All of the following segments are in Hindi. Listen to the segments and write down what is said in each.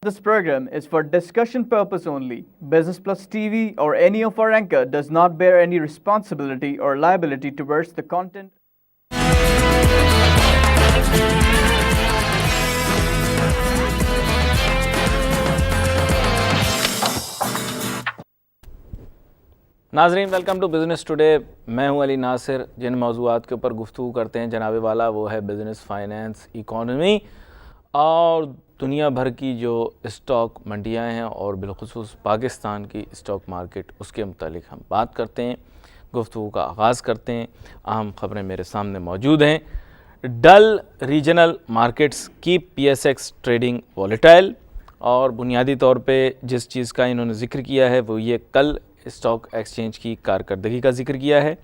This program is for discussion purpose only. Business Plus TV or any of our anchor does not bear any responsibility or liability towards the content. नाजरीन, वेलकम टू बिज़नेस टुडे। मैं हूं अली नासिर। जिन मौज़ूआत के ऊपर गुफ्तगू करते हैं जनाब वाला वो है बिज़नेस, फाइनेंस, इकॉनमी और दुनिया भर की जो स्टॉक मंडियां हैं और बिलखुसूस पाकिस्तान की स्टॉक मार्केट, उसके मुतालिक हम बात करते हैं, गुफ्तगू का आगाज़ करते हैं। अहम ख़बरें मेरे सामने मौजूद हैं। डल रीजनल मार्केट्स की PSX ट्रेडिंग वॉलेटाइल, और बुनियादी तौर पे जिस चीज़ का इन्होंने ज़िक्र किया है वो ये कल स्टॉक एक्सचेंज की कारकर्दगी का जिक्र किया है।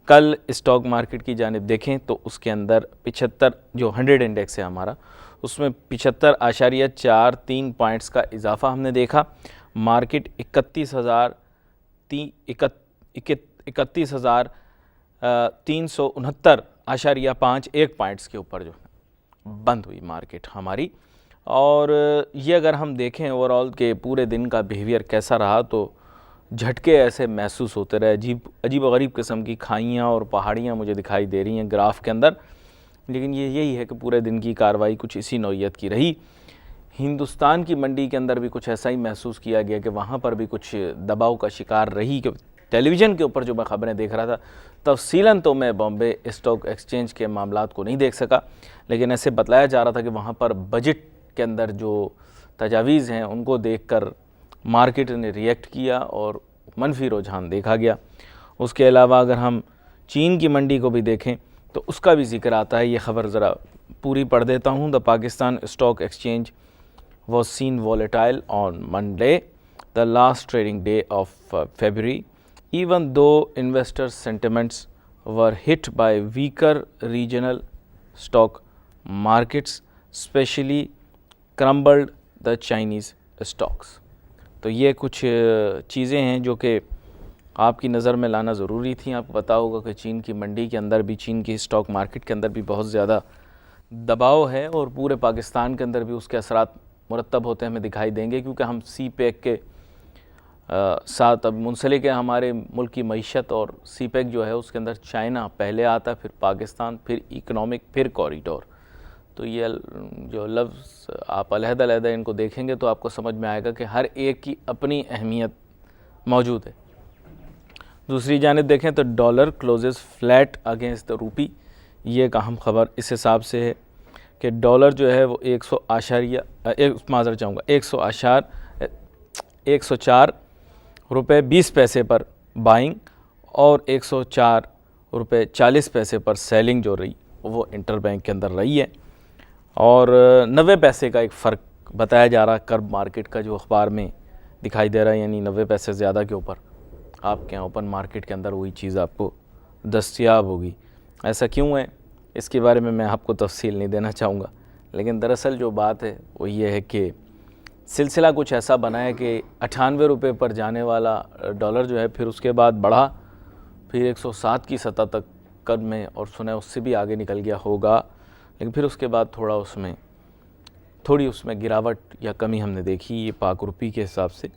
कल स्टॉक मार्केट की जानिब देखें तो उसके अंदर 75 जो 100 इंडेक्स है हमारा, उसमें 75.43 पॉइंट्स का इजाफा हमने देखा। मार्केट 31,369.51 पॉइंट्स के ऊपर जो बंद हुई मार्केट हमारी। और ये अगर हम देखें ओवरऑल के पूरे दिन का बिहेवियर कैसा रहा, तो झटके ऐसे महसूस होते रहे। अजीब व गरीब किस्म की खाइयाँ और पहाड़ियाँ मुझे दिखाई दे रही हैं ग्राफ के अंदर, लेकिन यही है कि पूरे दिन की कार्रवाई कुछ इसी नौइयत की रही। हिंदुस्तान की मंडी के अंदर भी कुछ ऐसा ही महसूस किया गया कि वहाँ पर भी कुछ दबाव का शिकार रही। कि टेलीविज़न के ऊपर जो मैं ख़बरें देख रहा था, तफसीलन तो मैं बॉम्बे स्टॉक एक्सचेंज के मामलात को नहीं देख सका, लेकिन ऐसे बतलाया जा रहा था कि वहाँ पर बजट के अंदर जो तजावीज़ हैं उनको देखकर मार्केट ने रिएक्ट किया और मनफी रुझान देखा गया। उसके अलावा अगर हम चीन की मंडी को भी देखें तो उसका भी जिक्र आता है। ये ख़बर ज़रा पूरी पढ़ देता हूँ। The Pakistan stock exchange was seen volatile on Monday, the last trading day of February, even though investor sentiments were hit by weaker regional stock markets, especially crumbled the Chinese stocks। तो ये कुछ चीज़ें हैं जो कि आपकी नज़र में लाना ज़रूरी थी। आपको पता होगा कि चीन की मंडी के अंदर भी, चीन की स्टॉक मार्केट के अंदर भी बहुत ज़्यादा दबाव है और पूरे पाकिस्तान के अंदर भी उसके असरात मुरतब होते हमें दिखाई देंगे, क्योंकि हम CPEC के साथ अब मुंसलिक है हमारे मुल्क की मईशत। और CPEC जो है उसके अंदर चाइना पहले आता, फिर पाकिस्तान, फिर इकनॉमिक, फिर कॉरिडोर। तो ये जो लफ्ज़ आप अलहदा इनको देखेंगे तो आपको समझ में आएगा कि हर एक की अपनी अहमियत मौजूद है। दूसरी जानिब देखें तो dollar closes flat against the rupee. ये एक अहम ख़बर इस हिसाब से है कि डॉलर जो है वो 104 रुपये 20 पैसे पर बाइंग और 104 रुपये 40 पैसे पर सेलिंग जो रही वो इंटरबैंक के अंदर रही है। और 90 पैसे का एक फ़र्क बताया जा रहा कर्ब मार्केट का, जो अखबार में दिखाई दे रहा है, यानी 90 पैसे ज़्यादा के ऊपर आपके यहाँ ओपन मार्केट के अंदर वही चीज़ आपको दस्तयाब होगी। ऐसा क्यों है, इसके बारे में मैं आपको तफसील नहीं देना चाहूँगा, लेकिन दरअसल जो बात है वो ये है कि सिलसिला कुछ ऐसा बना है कि 98 रुपये पर जाने वाला डॉलर जो है फिर उसके बाद बढ़ा, फिर 107 की सतह तक कर्ब में, और सुना उससे भी आगे निकल गया होगा, लेकिन फिर उसके बाद थोड़ी उसमें गिरावट या कमी हमने देखी ये पाक रुपये के हिसाब से।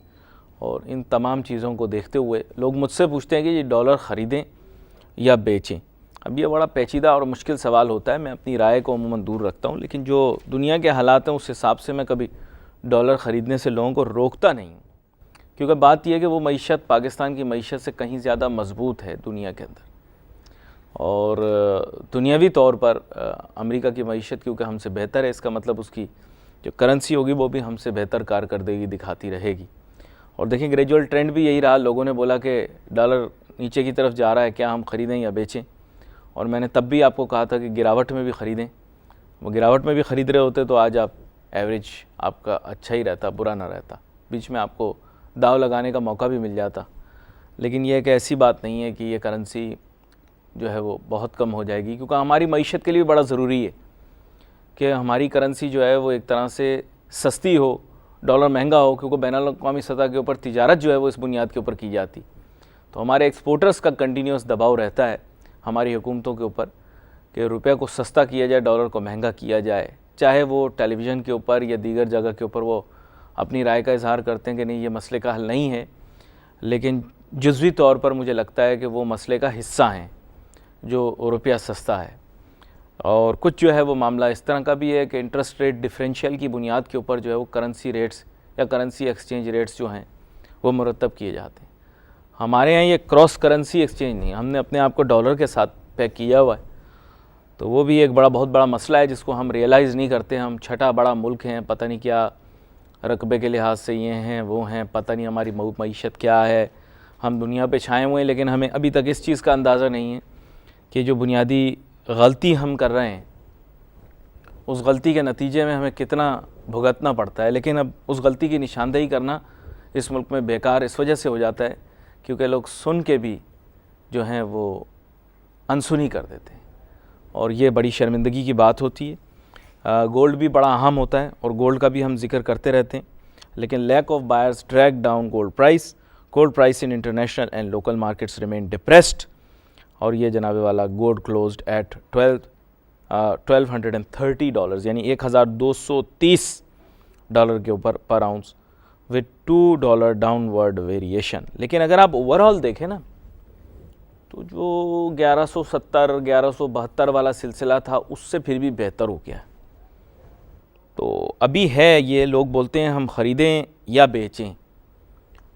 और इन तमाम चीज़ों को देखते हुए लोग मुझसे पूछते हैं कि ये डॉलर ख़रीदें या बेचें। अब ये बड़ा पेचीदा और मुश्किल सवाल होता है। मैं अपनी राय को अमूमन दूर रखता हूँ, लेकिन जो दुनिया के हालात हैं उस हिसाब से मैं कभी डॉलर ख़रीदने से लोगों को रोकता नहीं हूँ, क्योंकि बात यह है कि वो मईशत पाकिस्तान की मईशत से कहीं ज़्यादा मजबूत है दुनिया के अंदर। और दुनियावी तौर पर अमेरिका की मईशत क्योंकि हमसे बेहतर है, इसका मतलब उसकी जो करेंसी होगी वो भी हमसे बेहतर कारकर्दगी दिखाती रहेगी। और देखिए ग्रेजुअल ट्रेंड भी यही रहा। लोगों ने बोला कि डॉलर नीचे की तरफ जा रहा है, क्या हम ख़रीदें या बेचें। और मैंने तब भी आपको कहा था कि गिरावट में भी ख़रीदें। वो गिरावट में भी ख़रीद रहे होते तो आज आप एवरेज आपका अच्छा ही रहता, बुरा ना रहता, बीच में आपको दाव लगाने का मौका भी मिल जाता। लेकिन यह एक ऐसी बात नहीं है कि ये करेंसी जो है वो बहुत कम हो जाएगी, क्योंकि हमारी मईशत के लिए बड़ा ज़रूरी है कि हमारी करेंसी जो है वो एक तरह से सस्ती हो, डॉलर महंगा हो, क्योंकि बैनुल-अक़वामी सतह के ऊपर तिजारत जो है वो इस बुनियाद के ऊपर की जाती। तो हमारे एक्सपोर्टर्स का कंटिन्यूस दबाव रहता है हमारी हुकूमतों के ऊपर कि रुपये को सस्ता किया जाए, डॉलर को महंगा किया जाए, चाहे वो टेलीविज़न के ऊपर या दीगर जगह के ऊपर वो अपनी राय का इजहार करते हैं कि नहीं ये मसले का हल नहीं है, लेकिन जुज़वी तौर पर मुझे लगता है कि वो मसले का हिस्सा हैं जो रुपया सस्ता है। और कुछ जो है वो मामला इस तरह का भी है कि इंटरेस्ट रेट डिफरेंशियल की बुनियाद के ऊपर जो है वो करेंसी रेट्स या करेंसी एक्सचेंज रेट्स जो हैं वो मुरतब किए जाते हैं। हमारे यहाँ ये क्रॉस करेंसी एक्सचेंज नहीं, हमने अपने आप को डॉलर के साथ पैक किया हुआ है, तो वो भी एक बहुत बड़ा मसला है जिसको हम रियलाइज़ नहीं करते। हम छठा बड़ा मुल्क हैं, पता नहीं क्या रकबे के लिहाज से ये हैं वो हैं, पता नहीं हमारी मईशत क्या है, हम दुनिया पे छाए हुए हैं, लेकिन हमें अभी तक इस चीज़ का अंदाज़ा नहीं है कि जो बुनियादी गलती हम कर रहे हैं उस गलती के नतीजे में हमें कितना भुगतना पड़ता है। लेकिन अब उस गलती की निशानदेही करना इस मुल्क में बेकार इस वजह से हो जाता है क्योंकि लोग सुन के भी जो हैं वो अनसुनी कर देते हैं और ये बड़ी शर्मिंदगी की बात होती है। गोल्ड भी बड़ा अहम होता है और गोल्ड का भी हम जिक्र करते रहते हैं, लेकिन lack of buyers drag down gold price in international and local markets remain depressed. और ये जनाबे वाला गोल्ड क्लोज्ड एट $1,230 यानी $1,230 के ऊपर पर आउंस विद $2 डाउनवर्ड वेरिएशन। लेकिन अगर आप ओवरऑल देखें ना तो जो 1170-1172 वाला सिलसिला था उससे फिर भी बेहतर हो गया। तो अभी है ये लोग बोलते हैं हम ख़रीदें या बेचें,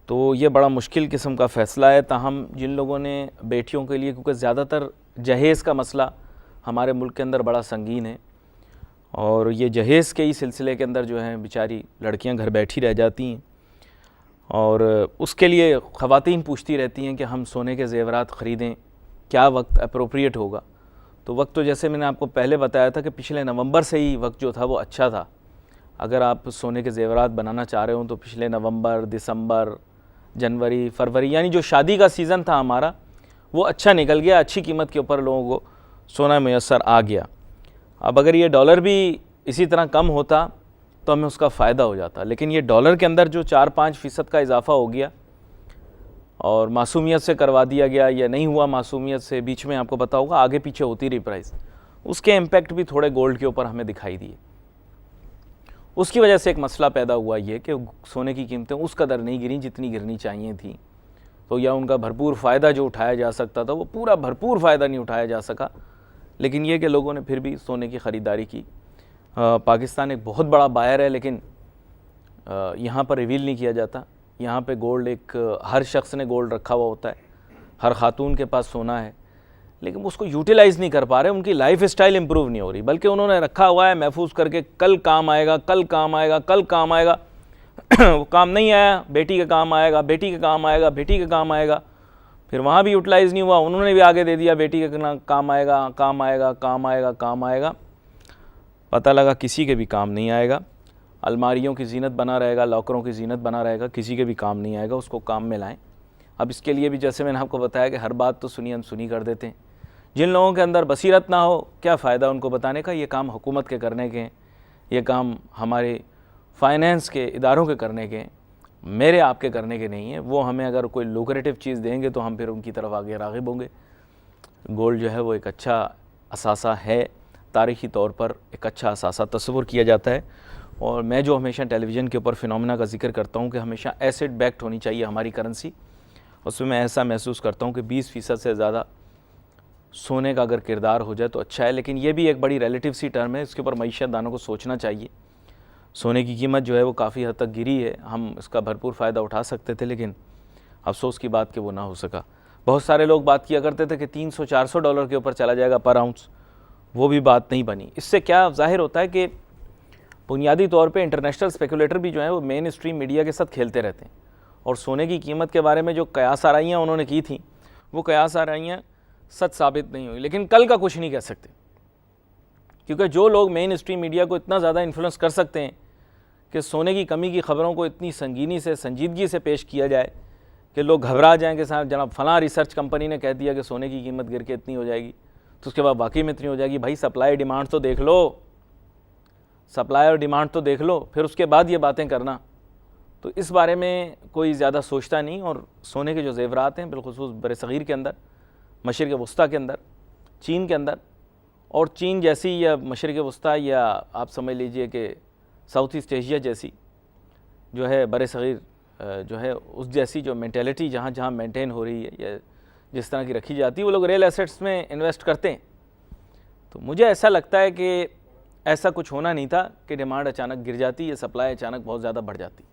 तो ये बड़ा मुश्किल किस्म का फ़ैसला है। ताहम जिन लोगों ने बेटियों के लिए, क्योंकि ज़्यादातर जहेज़ का मसला हमारे मुल्क के अंदर बड़ा संगीन है और ये जहेज़ के ही सिलसिले के अंदर जो है बेचारी लड़कियां घर बैठी रह जाती हैं और उसके लिए ख़वातीन पूछती रहती हैं कि हम सोने के ज़ेवरात ख़रीदें, क्या वक्त अप्रोप्रिएट होगा। तो वक्त तो जैसे मैंने आपको पहले बताया था कि पिछले नवंबर से ही वक्त जो था वो अच्छा था। अगर आप सोने के ज़ेवरात बनाना चाह रहे हो तो पिछले नवंबर, दिसंबर, जनवरी, फरवरी यानी जो शादी का सीज़न था हमारा वो अच्छा निकल गया, अच्छी कीमत के ऊपर लोगों को सोना मैसर आ गया। अब अगर ये डॉलर भी इसी तरह कम होता तो हमें उसका फ़ायदा हो जाता, लेकिन ये डॉलर के अंदर जो 4-5% का इजाफ़ा हो गया और मासूमियत से करवा दिया गया या नहीं हुआ मासूमियत से, बीच में आपको पता होगा आगे पीछे होती रही प्राइस, उसके इम्पेक्ट भी थोड़े गोल्ड के ऊपर हमें दिखाई दिए। उसकी वजह से एक मसला पैदा हुआ ये कि सोने की कीमतें उस कदर नहीं गिरी जितनी गिरनी चाहिए थी, तो या उनका भरपूर फ़ायदा जो उठाया जा सकता था वो पूरा भरपूर फ़ायदा नहीं उठाया जा सका। लेकिन ये कि लोगों ने फिर भी सोने की ख़रीदारी की। पाकिस्तान एक बहुत बड़ा बायर है, लेकिन यहाँ पर रिवील नहीं किया जाता। यहाँ पे गोल्ड हर शख्स ने गोल्ड रखा हुआ होता है, हर खातून के पास सोना है, लेकिन उसको यूटिलाइज़ नहीं कर पा रहे, उनकी लाइफ स्टाइल इम्प्रूव नहीं हो रही, बल्कि उन्होंने रखा हुआ है महफूज करके कल काम आएगा, कल काम आएगा, कल काम आएगा वो काम नहीं आया, बेटी के काम आएगा, बेटी के काम आएगा, बेटी के काम आएगा, फिर वहाँ भी यूटिलाइज़ नहीं हुआ, उन्होंने भी आगे दे दिया बेटी के काम आएगा, काम आएगा, काम आएगा, काम आएगा। पता लगा किसी के भी काम नहीं आएगा। अलमारियों की ज़ीनत बना रहेगा, लॉकरों की ज़ीनत बना रहेगा, किसी के भी काम नहीं आएगा, उसको काम में लाएं। अब इसके लिए भी जैसे मैंने आपको बताया कि हर बात तो सुनी अनसुनी कर देते हैं। जिन लोगों के अंदर बसीरत ना हो, क्या फ़ायदा उनको बताने का। ये काम हुकूमत के करने के हैं, ये काम हमारे फाइनेंस के इदारों के करने के हैं, मेरे आपके करने के नहीं है। वो हमें अगर कोई लुक्रेटिव चीज़ देंगे तो हम फिर उनकी तरफ आगे राग़िब होंगे। गोल्ड जो है वो एक अच्छा असासा है, तारीख़ी तौर पर एक अच्छा असासा तस्वुर किया जाता है। और मैं जो हमेशा टेलीविज़न के ऊपर फिनोमेना का जिक्र करता हूँ कि हमेशा एसेट बैक्ड होनी चाहिए हमारी करेंसी, उसमें मैं ऐसा महसूस करता हूँ कि 20% से ज़्यादा सोने का अगर किरदार हो जाए तो अच्छा है। लेकिन ये भी एक बड़ी रिलेटिव सी टर्म है, इसके ऊपर मईशत दानों को सोचना चाहिए। सोने की कीमत जो है वो काफ़ी हद तक गिरी है, हम इसका भरपूर फ़ायदा उठा सकते थे, लेकिन अफसोस की बात कि वो ना हो सका। बहुत सारे लोग बात किया करते थे कि $300-400 के ऊपर चला जाएगा पर आउंस, वो भी बात नहीं बनी। इससे क्या ज़ाहिर होता है कि बुनियादी तौर पे इंटरनेशनल स्पेकुलेटर भी जो है वो मेन स्ट्रीम मीडिया के साथ खेलते रहते हैं और सोने की कीमत के बारे में जो कयास आराइयाँ उन्होंने की थी वो कयास आराइयाँ सच साबित नहीं हुई। लेकिन कल का कुछ नहीं कह सकते, क्योंकि जो लोग मेन स्ट्रीम मीडिया को इतना ज़्यादा इन्फ्लुएंस कर सकते हैं कि सोने की कमी की ख़बरों को इतनी संगीनी से, संजीदगी से पेश किया जाए कि लोग घबरा जाएँ कि साहब जनाब फ़लाँ रिसर्च कंपनी ने कह दिया कि सोने की कीमत गिर के इतनी हो जाएगी, तो उसके बाद वाकई में इतनी हो जाएगी। भाई सप्लाई डिमांड तो देख लो, सप्लाई और डिमांड तो देख लो, फिर उसके बाद ये बातें करना। तो इस बारे में कोई ज़्यादा सोचता नहीं। और सोने के जो ज़ेवरात हैं बिलखुसूस बरसग़ीर के अंदर, मशरिक़ वस्ता के अंदर, चीन के अंदर, और चीन जैसी या मशरिक़ वस्ता या आप समझ लीजिए कि साउथ ईस्ट एशिया जैसी जो है बरसग़ीर जो है उस जैसी जो मेंटेलिटी जहाँ जहाँ मेंटेन हो रही है या जिस तरह की रखी जाती है, वो लोग रियल एसेट्स में इन्वेस्ट करते हैं। तो मुझे ऐसा लगता है कि ऐसा कुछ होना नहीं था कि डिमांड अचानक गिर जाती या सप्लाई अचानक बहुत ज़्यादा बढ़ जाती।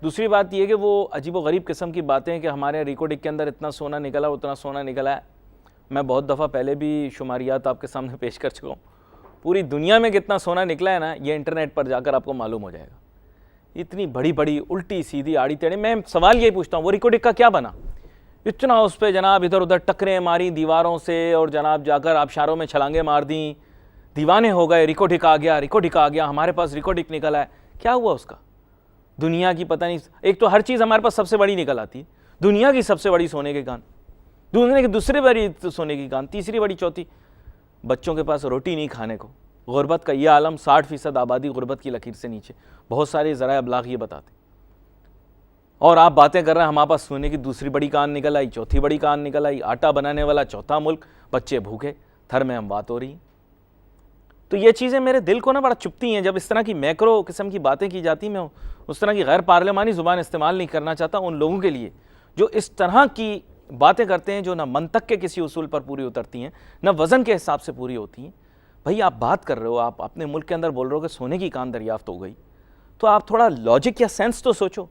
दूसरी बात यह कि वो अजीब व गरीब किस्म की बातें कि हमारे यहाँ रिको डिक के अंदर इतना सोना निकला उतना सोना निकला है। मैं बहुत दफ़ा पहले भी शुमारियात आपके सामने पेश कर चुका हूँ। पूरी दुनिया में कितना सोना निकला है ना, ये इंटरनेट पर जाकर आपको मालूम हो जाएगा। इतनी बड़ी बड़ी उल्टी सीधी आड़ी टेढ़ी। मैं सवाल यही पूछता हूँ, वो रिको डिक का क्या बना? इतना उस पर जनाब इधर उधर टकरें मारी दीवारों से और जनाब जाकर आबशारों में छलांगे मार दी, दीवाने हो गए, रिको डिक आ गया, रिको डिक आ गया, हमारे पास रिको डिक निकला है। क्या हुआ उसका? दुनिया की पता नहीं, एक तो हर चीज़ हमारे पास सबसे बड़ी निकल आती है। दुनिया की सबसे बड़ी सोने के कान, दुनिया की दूसरी बड़ी सोने की कान, तीसरी बड़ी, चौथी। बच्चों के पास रोटी नहीं खाने को, गुर्बत का ये आलम, 60% आबादी गुर्बत की लकीर से नीचे। बहुत सारे ज़राए अबलाग ये बताते। और आप बातें कर रहे हैं हमारे पास सोने की दूसरी बड़ी कान निकल आई, चौथी बड़ी कान निकल आई, आटा बनाने वाला चौथा मुल्क, बच्चे भूखे, थर में हम बात हो रही। तो ये चीज़ें मेरे दिल को ना बड़ा चुभती हैं। जब इस तरह की मैक्रो किस्म की बातें की जाती, मैं उस तरह की गैर पार्लिमानी ज़ुबान इस्तेमाल नहीं करना चाहता उन लोगों के लिए जो इस तरह की बातें करते हैं, जो ना मंतक के किसी उसूल पर पूरी उतरती हैं, ना वज़न के हिसाब से पूरी होती हैं। भाई आप बात कर रहे हो, आप अपने मुल्क के अंदर बोल रहे हो कि सोने की कान दरियाफ्त हो गई, तो आप थोड़ा लॉजिक या सेंस तो सोचो।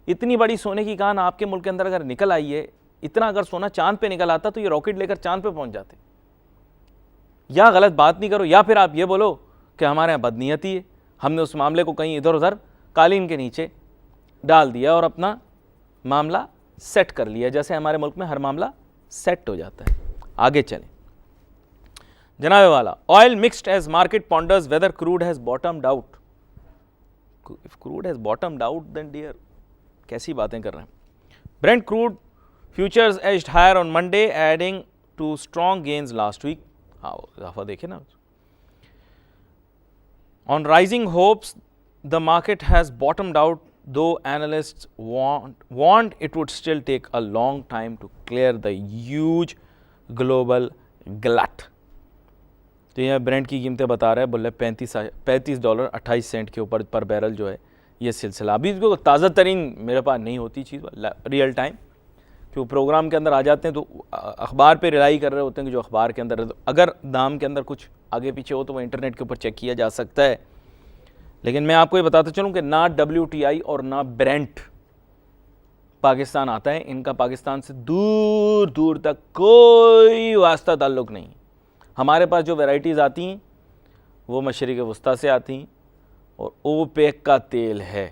इतनी बड़ी सोने की कान आपके मुल्क के अंदर अगर निकल आई है, इतना अगर सोना चांद पे निकल आता तो ये रॉकेट लेकर चांद पे पहुंच जाते। या गलत बात नहीं करो, या फिर आप ये बोलो कि हमारे यहाँ बदनीयती है, हमने उस मामले को कहीं इधर उधर कालीन के नीचे डाल दिया और अपना मामला सेट कर लिया, जैसे हमारे मुल्क में हर मामला सेट हो जाता है। आगे चलें जनाब वाला। Oil mixed as market ponders whether crude has bottomed out. If crude has bottomed out then dear, कैसी बातें कर रहे हैं। Brent crude futures edged higher on Monday adding to strong gains last week. हाँ इजाफा देखे ना। On rising hopes the market has bottomed out though analysts warned it would still take a long time to clear the huge global glut। तो यह ब्रेंट की कीमतें बता रहा है, बोले $35.28 के ऊपर पर बैरल जो है ये सिलसिला। अभी जो ताज़ा तरीन मेरे पास नहीं होती चीज़ रियल टाइम, क्यों प्रोग्राम के अंदर आ जाते हैं तो अखबार पे रिलाई कर रहे होते हैं कि जो अखबार के अंदर, अगर दाम के अंदर कुछ आगे पीछे हो तो वो इंटरनेट के ऊपर चेक किया जा सकता है। लेकिन मैं आपको ये बताता चलूँ कि ना WTI और ना ब्रेंट पाकिस्तान आता है। इनका पाकिस्तान से दूर दूर तक कोई वास्ता ताल्लुक़ नहीं। हमारे पास जो वैराइटीज़ आती हैं वो मशरिक़ वस्ता से आती हैं और ओपेक का तेल है।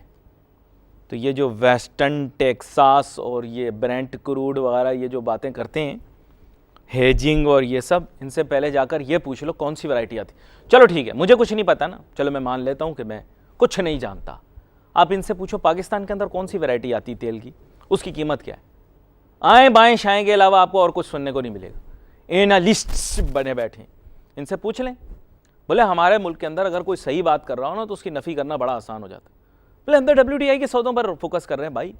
तो ये जो वेस्टर्न टेक्सास और ये ब्रेंट क्रूड वगैरह ये जो बातें करते हैं, हेजिंग और ये सब, इनसे पहले जाकर ये पूछ लो कौन सी वैरायटी आती। चलो ठीक है, मुझे कुछ नहीं पता ना, चलो मैं मान लेता हूँ कि मैं कुछ नहीं जानता। आप इनसे पूछो पाकिस्तान के अंदर कौन सी वैरायटी आती तेल की, उसकी कीमत क्या है। आए बाएं शाएं के अलावा आपको और कुछ सुनने को नहीं मिलेगा। एनालिस्ट्स बने बैठे, इनसे पूछ लें। बोले हमारे मुल्क के अंदर अगर कोई सही बात कर रहा हो ना तो उसकी नफ़ी करना बड़ा आसान हो जाता है। बोले हम तो WTI के सौदों पर फोकस कर रहे हैं। भाई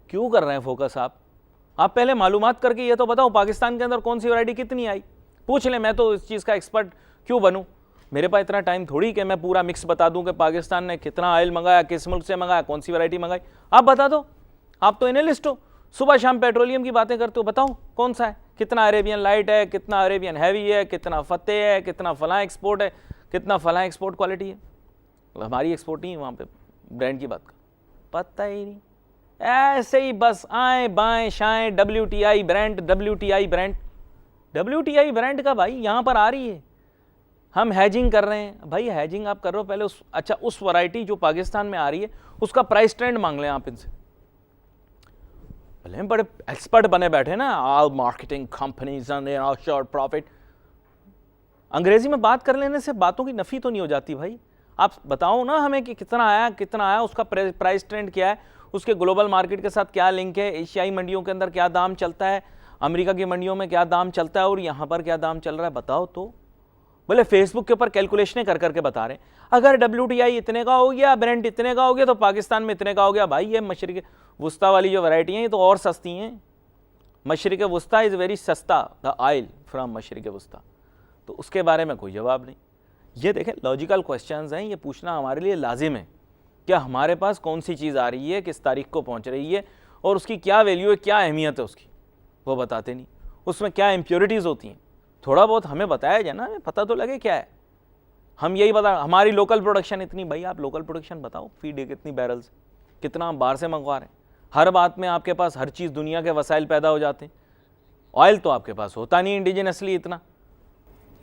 क्यों कर रहे हैं फोकस आप पहले मालूमात करके ये तो बताओ पाकिस्तान के अंदर कौन सी वैरायटी कितनी आई, पूछ लें। मैं तो इस चीज़ का एक्सपर्ट क्यों बनूं? मेरे पास इतना टाइम थोड़ी कि मैं पूरा मिक्स बता दूं कि पाकिस्तान ने कितना ऑयल मंगाया, किस मुल्क से मंगाया, कौन सी वैरायटी मंगाई। आप बता दो, आप तो एनालिस्ट हो, सुबह शाम पेट्रोलियम की बातें करते हो, बताओ कौन सा है, कितना अरेबियन लाइट है, कितना अरेबियन हैवी है, कितना फतेह है, कितना फलां एक्सपोर्ट है, कितना फलां एक्सपोर्ट क्वालिटी है। हमारी एक्सपोर्ट नहीं है वहाँ पर ब्रांड की बात का पता ही नहीं। ऐसे ही बस आए बाएं शाएं WTI brand, WTI brand, WTI brand का भाई यहाँ पर आ रही है। हम हैजिंग कर रहे हैं। भाई हैजिंग आप कर रहे हो, पहले उस वैरायटी जो पाकिस्तान में आ रही है उसका प्राइस ट्रेंड मांग लें आप इनसे। भले बड़े एक्सपर्ट बने बैठे ना, all marketing companies and offshore profit. अंग्रेजी में बात कर लेने से बातों की नफ़ी तो नहीं हो जाती। भाई आप बताओ ना हमें कि कितना आया, उसका प्राइस ट्रेंड क्या है, उसके ग्लोबल मार्केट के साथ क्या लिंक है, एशियाई मंडियों के अंदर क्या दाम चलता है, अमेरिका की मंडियों में क्या दाम चलता है और यहाँ पर क्या दाम चल रहा है, बताओ तो। बोले फेसबुक के ऊपर कैलकुलेशनें कर करके बता रहे हैं अगर WTI इतने का हो गया, ब्रेंट इतने का हो गया तो पाकिस्तान में इतने का हो गया। भाई ये मशरिक़ वस्ता वाली जो वैरायटी हैं ये तो और सस्ती हैं। मशरिक़ वस्ता इज़ वेरी सस्ता, द ऑयल फ्राम मशरिक़ वस्ता। तो उसके बारे में कोई जवाब नहीं। ये देखें लॉजिकल क्वेश्चंस हैं, ये पूछना हमारे लिए लाजिम है क्या हमारे पास कौन सी चीज़ आ रही है, किस तारीख को पहुंच रही है और उसकी क्या वैल्यू है, क्या अहमियत है उसकी, वो बताते नहीं। उसमें क्या इम्प्योरिटीज़ होती हैं, थोड़ा बहुत हमें बताया जाए ना, हमें पता तो लगे क्या है। हम यही बता, हमारी लोकल प्रोडक्शन इतनी, भाई आप लोकल प्रोडक्शन बताओ, फीड है कितनी बैरल्स, कितना हम बाहर से मंगवा रहे हैं। हर बात में आपके पास हर चीज़, दुनिया के वसाइल पैदा हो जाते हैं, ऑयल तो आपके पास होता नहीं इंडिजिनसली इतना।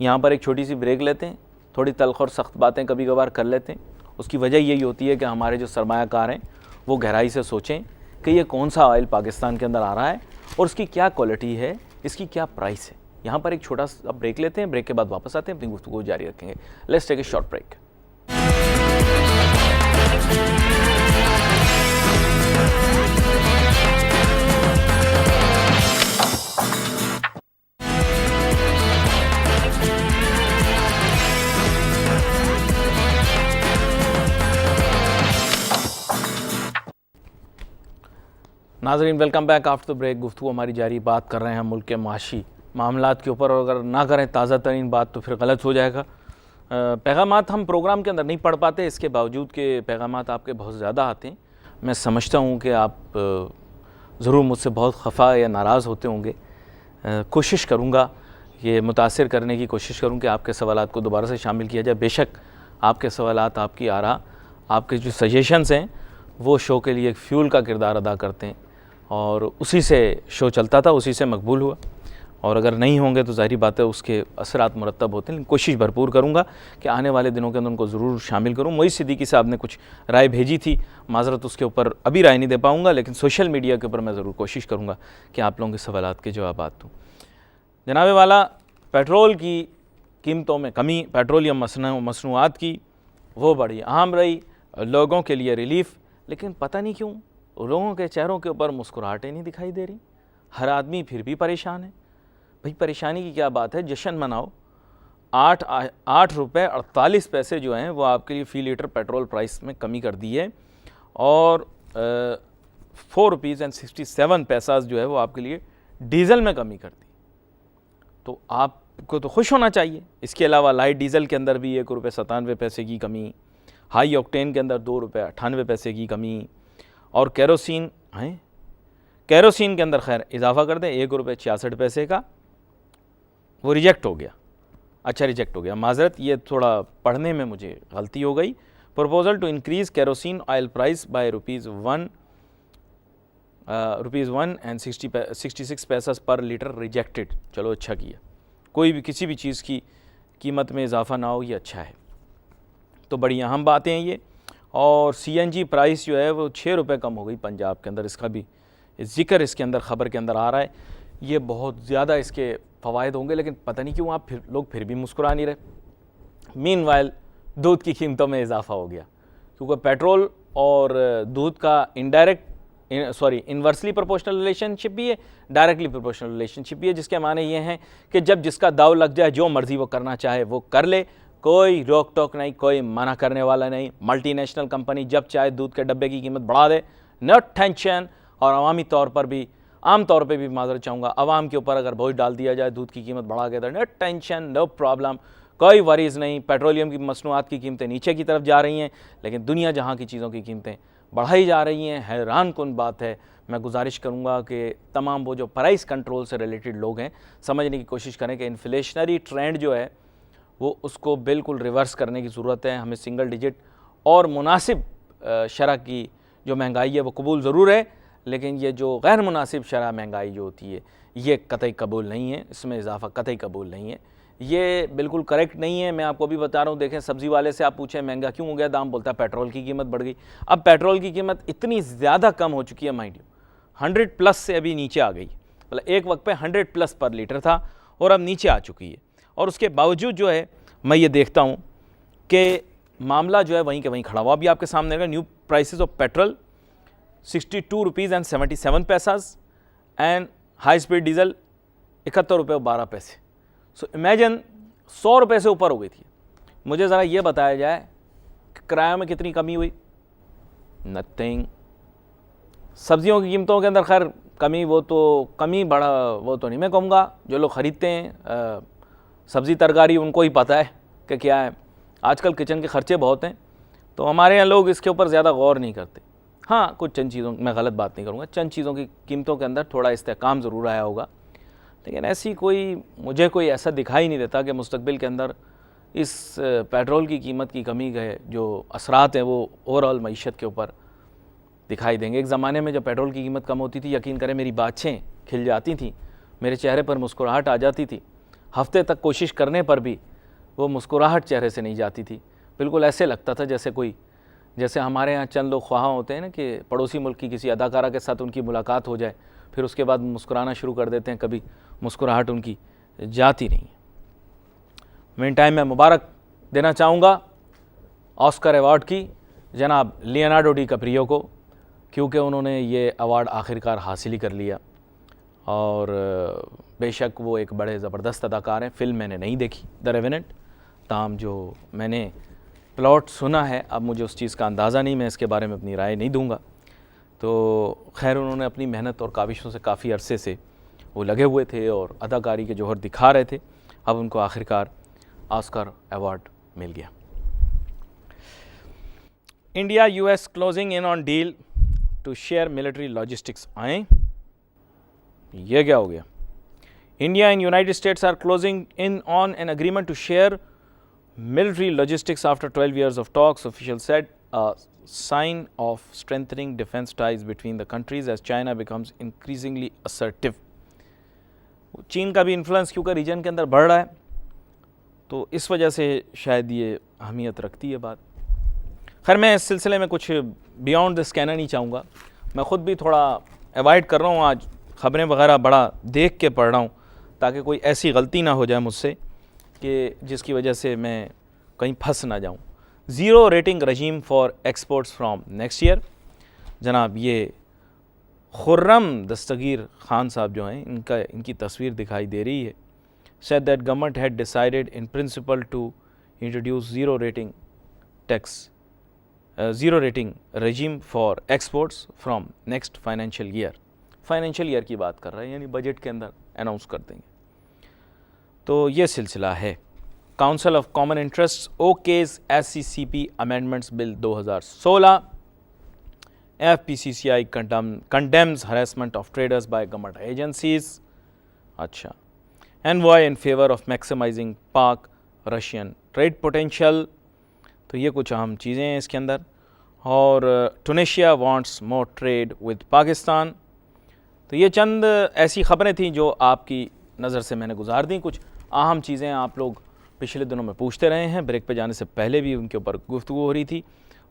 यहाँ पर एक छोटी सी ब्रेक लेते हैं, थोड़ी तल्ख और सख्त बातें कभी कभार कर लेते हैं। उसकी वजह यही होती है कि हमारे जो सरमायाकार हैं वो गहराई से सोचें कि ये कौन सा ऑयल पाकिस्तान के अंदर आ रहा है और उसकी क्या क्वालिटी है, इसकी क्या प्राइस है। यहाँ पर एक छोटा सा ब्रेक लेते हैं, ब्रेक के बाद वापस आते हैं, अपनी गुफ्तगू जारी रखेंगे। Let's take a short break. नाज़रीन welcome back after the break. गुफ्तगू हमारी जारी, बात कर रहे हैं हम मुल्क के माशी मामलात के ऊपर, और अगर ना करें ताज़ा तरीन बात तो फिर गलत हो जाएगा। पैगामात हम प्रोग्राम के अंदर नहीं पढ़ पाते, इसके बावजूद के पैगामात आपके बहुत ज़्यादा आते हैं। मैं समझता हूँ कि आप ज़रूर मुझसे बहुत खफा या नाराज़ होते होंगे। कोशिश करूँगा, ये मुतासिर करने की कोशिश करूँ कि आपके सवालात को दोबारा से शामिल किया जाए। बेशक आपके सवालात, आपकी आरा, आपके जो सजेशंस हैं वो शो के लिए एक फ्यूल का किरदार अदा करते हैं, और उसी से शो चलता था, उसी से मकबूल हुआ। और अगर नहीं होंगे तो ज़ाहिर बात है उसके असरात मुरतब होते हैं, लेकिन कोशिश भरपूर करूँगा कि आने वाले दिनों के अंदर उनको ज़रूर शामिल करूँ। मोइज़ सिद्दीकी साहब ने कुछ राय भेजी थी, माज़रत उसके ऊपर अभी राय नहीं दे पाऊँगा, लेकिन सोशल मीडिया के ऊपर मैं ज़रूर कोशिश करूँगा कि आप लोगों के सवालात के जवाब दूँ। जनाब वाला, पेट्रोल की कीमतों में कमी, पेट्रोलियम मसनूआत की वो बड़ी अहम रही, लोगों के लिए रिलीफ़, लेकिन पता नहीं क्यों लोगों के चेहरों के ऊपर मुस्कुराहटें नहीं दिखाई दे रही। हर आदमी फिर भी परेशान है। भाई परेशानी की क्या बात है, जश्न मनाओ। 8 रुपये 48 पैसे जो हैं वो आपके लिए फ़ी लीटर पेट्रोल प्राइस में कमी कर दी है, और 4 रुपीज़ एंड 67 पैसा जो है वो आपके लिए डीज़ल में कमी कर दी। तो आपको तो खुश होना चाहिए। इसके अलावा लाइट डीज़ल के अंदर भी 1 रुपये 97 पैसे की कमी, हाई ऑक्टेन के अंदर 2 रुपये 98 पैसे की कमी, और केरोसिन के अंदर खैर इजाफा कर दें 1 रुपये 66 पैसे का, वो रिजेक्ट हो गया। अच्छा, रिजेक्ट हो गया, माजरत, ये थोड़ा पढ़ने में मुझे गलती हो गई। Proposal to increase kerosene oil price by rupees 1 and 66 paisa पर लीटर रिजेक्टेड। चलो अच्छा किया, कोई भी किसी भी चीज़ की कीमत में इजाफा ना हो, ये अच्छा है। तो बड़ी अहम बातें हैं ये। और CNG प्राइस जो है वो 6 रुपये कम हो गई पंजाब के अंदर, इसका भी ज़िक्र इसके अंदर ख़बर के अंदर आ रहा है। ये बहुत ज़्यादा इसके फ़वाइद होंगे, लेकिन पता नहीं क्यों आप लोग फिर भी मुस्कुरा नहीं रहे। मीनवाइल दूध की कीमतों में इजाफा हो गया, क्योंकि पेट्रोल और दूध का इन्वर्सली प्रोपोर्शनल रिलेशनशिप भी है, डायरेक्टली प्रोपोर्शनल रिलेशनशिप भी है, जिसके माने ये हैं कि जब जिसका दाव लग जाए, जो मर्ज़ी वो करना चाहे वो कर ले, कोई रोक टोक नहीं, कोई मना करने वाला नहीं। मल्टीनेशनल कंपनी जब चाहे दूध के डब्बे की कीमत बढ़ा दे, नो टेंशन। और अवामी तौर पर भी, आम तौर पे भी माजरत चाहूँगा, आवाम के ऊपर अगर बोझ डाल दिया जाए दूध की कीमत बढ़ा के, तो नो टेंशन, नो प्रॉब्लम, कोई वरीज़ नहीं। पेट्रोलियम की मसनूआत की कीमतें नीचे की तरफ जा रही हैं, लेकिन दुनिया जहाँ की चीज़ों की कीमतें बढ़ाई जा रही हैं। हैरान कुन बात है। मैं गुजारिश करूँगा कि तमाम वो जो प्राइस कंट्रोल से रिलेटेड लोग हैं, समझने की कोशिश करें कि इन्फ्लेशनरी ट्रेंड जो है वो उसको बिल्कुल रिवर्स करने की ज़रूरत है। हमें सिंगल डिजिट और मुनासिब शरह की जो महंगाई है वो कबूल ज़रूर है, लेकिन ये जो गैर मुनासिब शरह महंगाई जो होती है ये कतई कबूल नहीं है, इसमें इजाफा कतई कबूल नहीं है, ये बिल्कुल करेक्ट नहीं है। मैं आपको भी बता रहा हूँ, देखें सब्ज़ी वाले से आप पूछें महंगा क्यों हो गया दाम, बोलता है पेट्रोल की कीमत बढ़ गई। अब पेट्रोल की कीमत इतनी ज़्यादा कम हो चुकी है, माइंड यू 100+ से अभी नीचे आ गई। मतलब एक वक्त पे 100+ पर लीटर था और अब नीचे आ चुकी है। और उसके बावजूद जो है मैं ये देखता हूँ कि मामला जो है वहीं के वहीं खड़ा हुआ। अभी आपके सामने है new prices of petrol 62 rupees and 77 पैसाज and high speed diesel 71 रुपये और 12 पैसे। सो इमेजिन 100 रुपये से ऊपर हो गई थी। मुझे ज़रा ये बताया जाए कि किराया में कितनी कमी हुई? नथिंग। सब्जियों की कीमतों के अंदर खैर कमी, वो तो कमी बड़ा वो तो नहीं मैं कहूँगा, जो लोग ख़रीदते हैं सब्ज़ी तरकारी उनको ही पता है कि क्या है। आजकल किचन के ख़र्चे बहुत हैं, तो हमारे यहाँ लोग इसके ऊपर ज़्यादा गौर नहीं करते। हाँ, कुछ चंद चीज़ों, मैं गलत बात नहीं करूँगा, चंद चीज़ों की कीमतों के अंदर थोड़ा इस्तेहकाम ज़रूर आया होगा, लेकिन ऐसी मुझे कोई ऐसा दिखाई नहीं देता कि मुस्तकबिल के अंदर इस पेट्रोल की कीमत की कमी के जो असरात हैं वो ओवरऑल मईशत के ऊपर दिखाई देंगे। एक ज़माने में जब पेट्रोल की कीमत कम होती थी, यकीन करें मेरी बाछें खिल जाती थी, मेरे चेहरे पर मुस्कुराहट आ जाती थी, हफ्ते तक कोशिश करने पर भी वो मुस्कुराहट चेहरे से नहीं जाती थी। बिल्कुल ऐसे लगता था जैसे हमारे यहाँ चंद लोग ख्वाह होते हैं ना कि पड़ोसी मुल्क की किसी अदाकारा के साथ उनकी मुलाकात हो जाए, फिर उसके बाद मुस्कुराना शुरू कर देते हैं, कभी मुस्कुराहट उनकी जाती नहीं है। मीन टाइम मैं मुबारक देना चाहूँगा ऑस्कर अवार्ड की जनाब लियोनार्डो डी कैप्रियो को, क्योंकि उन्होंने ये अवार्ड आखिरकार हासिल ही कर लिया। और बेशक वो एक बड़े ज़बरदस्त अदाकार हैं। फ़िल्म मैंने नहीं देखी द रेवेनेंट, ताम जो मैंने प्लॉट सुना है, अब मुझे उस चीज़ का अंदाज़ा नहीं, मैं इसके बारे में अपनी राय नहीं दूंगा। तो खैर, उन्होंने अपनी मेहनत और काविशों से काफ़ी अरसे से वो लगे हुए थे और अदाकारी के जौहर दिखा रहे थे। अब उनको आखिरकार ऑस्कर अवार्ड मिल गया। India US closing in on deal to share military logistics. आए, ये क्या हो गया? India and United States are closing in on an agreement to share military logistics after 12 years of talks, officials said, a sign of strengthening defense ties between the countries as China becomes increasingly assertive. चीन का भी इन्फ्लुएंस क्योंकि रीजन के अंदर बढ़ रहा है, तो इस वजह से शायद ये अहमियत रखती है बात। खैर, मैं इस सिलसिले में कुछ बियॉन्ड द स्कैनर नहीं चाहूँगा। मैं ख़ुद भी थोड़ा अवॉइड कर रहा हूँ, आज ख़बरें वगैरह बड़ा देख के पढ़ रहा हूँ, ताकि कोई ऐसी गलती ना हो जाए मुझसे कि जिसकी वजह से मैं कहीं फंस ना जाऊं। Zero rating regime for exports from next year. जनाब ये खुर्रम दस्तगीर खान साहब जो हैं, इनकी तस्वीर दिखाई दे रही है। Said that government had decided in principle to introduce zero rating regime for exports from next financial year की बात कर रहे हैं, यानी बजट के अंदर अनाउंस कर देंगे। तो ये सिलसिला है। Council of common interest okays SCCP amendments bill 2016। FPCCI condemns harassment of traders by government agencies. अच्छा, envoy in favour of maximising Pak Russian trade potential. तो ये कुछ अहम चीज़ें हैं इसके अंदर। और Tunisia wants more trade with Pakistan. तो ये चंद ऐसी ख़बरें थीं जो आपकी नज़र से मैंने गुजार दी। कुछ अहम चीज़ें आप लोग पिछले दिनों में पूछते रहे हैं, ब्रेक पे जाने से पहले भी उनके ऊपर गुफ्तगू हो रही थी।